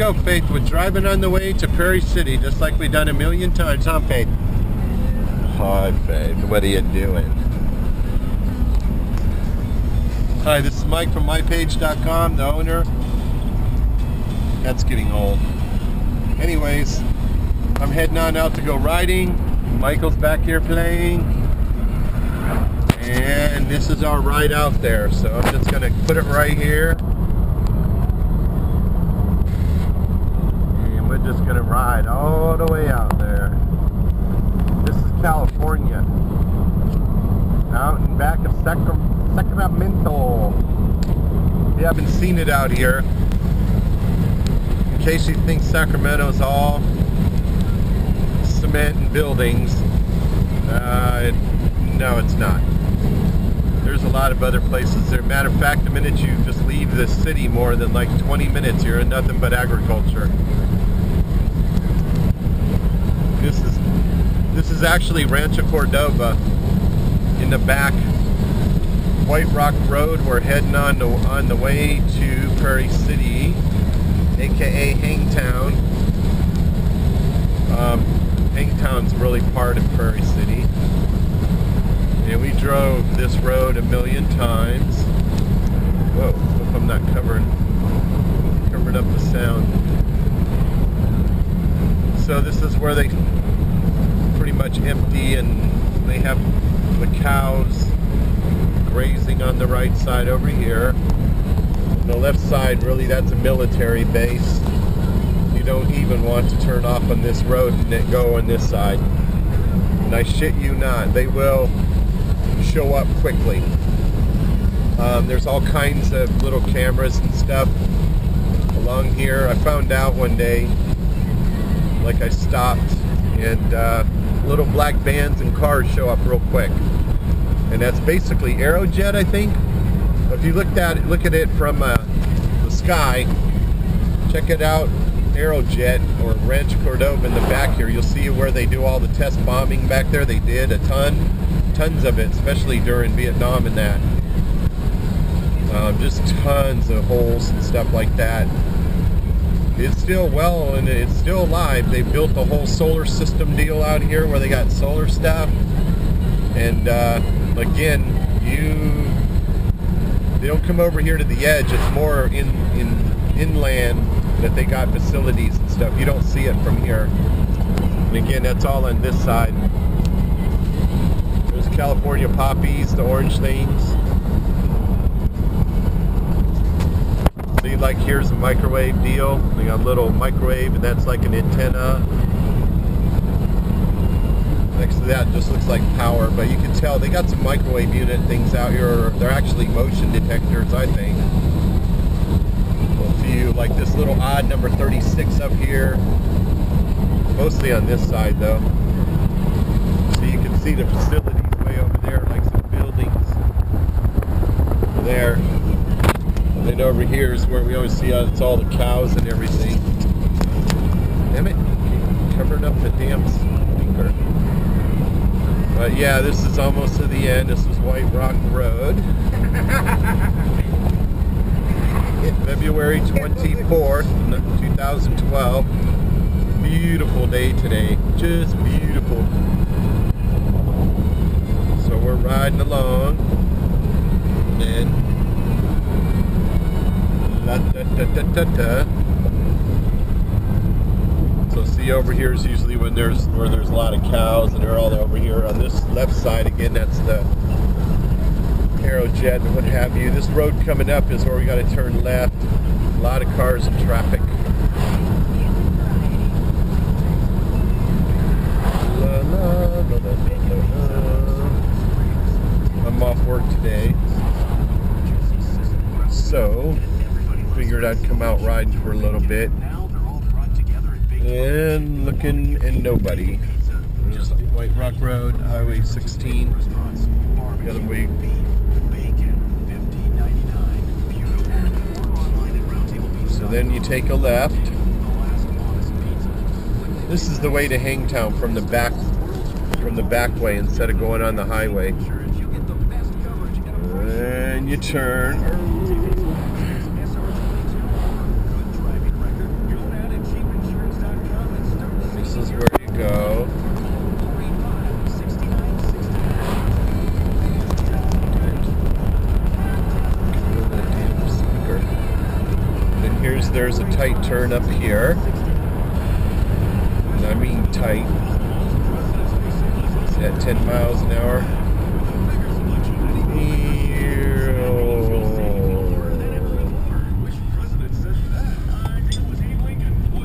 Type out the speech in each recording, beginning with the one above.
go, Faith. We're driving on the way to Prarie City, just like we've done a million times, huh, Faith? Hi, Faith. What are you doing? Hi, this is Mike from mypage.com, the owner. That's getting old. Anyways, I'm heading on out to go riding. Michael's back here playing. And this is our ride out there. So I'm just going to put it right here. And we're just going to ride all the way out there. This is California. Out in back of Sacramento. You haven't seen it out here. In case you think Sacramento's all cement and buildings, no, it's not. There's a lot of other places there. Matter of fact, the minute you just leave the city more than like 20 minutes, you're in nothing but agriculture. This is actually Rancho Cordova in the back. White Rock Road. We're heading on the way to Prarie City, aka Hangtown. Hangtown's really part of Prarie City. And we drove this road a million times. Whoa, hope I'm not covering up the sound. So this is where they pretty much empty, and they have the cows grazing on the right side over here. On the left side, really, that's a military base. You don't even want to turn off on this road and then go on this side. And I shit you not, they will show up quickly. There's all kinds of little cameras and stuff along here. I found out one day, like I stopped, and little black vans and cars show up real quick. And that's basically Aerojet, I think. If you look at it from the sky, check it out, Aerojet or Rancho Cordova in the back here, you'll see where they do all the test bombing back there. They did tons of it, especially during Vietnam and that. Just tons of holes and stuff like that. It's still well, and it's still alive. They built a whole solar system deal out here where they got solar stuff. And again, they don't come over here to the edge. It's more inland that they got facilities and stuff. You don't see it from here. And again, that's all on this side. There's California poppies, the orange things. See, like here's a microwave deal. They got a little microwave, and that's like an antenna. Next to that just looks like power, but you can tell they got some microwave unit things out here. They're actually motion detectors, I think. A few, like this little odd number 36 up here. Mostly on this side though. So you can see the facilities way over there, like some buildings over there. And then over here is where we always see it's all the cows and everything. Damn it, keep covering up the damn speaker. But yeah, this is almost to the end. This is White Rock Road. February 24th, 2012. Beautiful day today. Just beautiful. So we're riding along. And so see, over here is usually where there's a lot of cows, and they're all over here. On this left side, again, that's the Aerojet and what have you. This road coming up is where we got to turn left. A lot of cars and traffic. I'm off work today, so figured I'd come out riding for a little bit. And looking, and nobody. There's White Rock Road, Highway 16. The other way. So then you take a left. This is the way to Hangtown from the back way instead of going on the highway. And you turn. there's a tight turn up here. And I mean tight. At 10 miles an hour.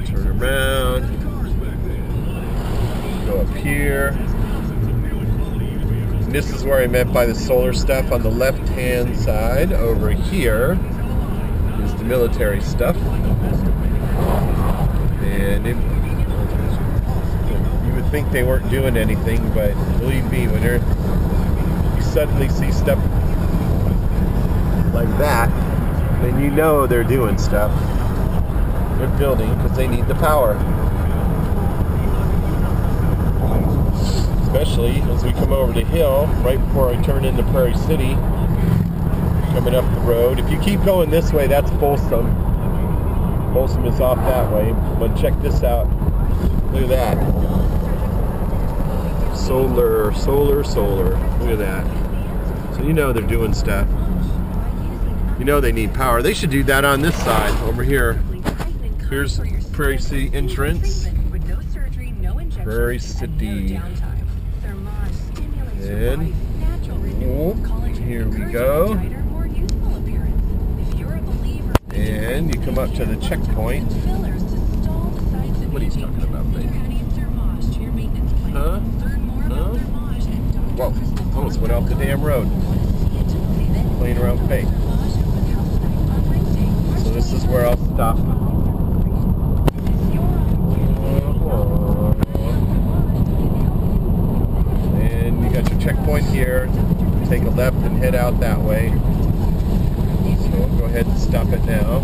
Turn around. Go up here. And this is where I meant by the solar stuff. On the left-hand side, over here, is the military stuff. And you would think they weren't doing anything, but believe me, when you suddenly see stuff like that, then you know they're doing stuff. They're building because they need the power. Especially as we come over the hill, right before I turn into Prairie City, coming up the road. If you keep going this way, that's Folsom. Folsom is off that way, but check this out. Look at that. Solar. Look at that. So you know they're doing stuff. You know they need power. They should do that on this side, over here. Here's Prairie City entrance. Prairie City. And here we go. And you come up to the checkpoint. What are you talking about, baby? Huh? Whoa, almost went off the damn road. Playing around with fate. So this is where I'll stop. And you got your checkpoint here. Take a left and head out that way. So we'll go ahead and stop it now.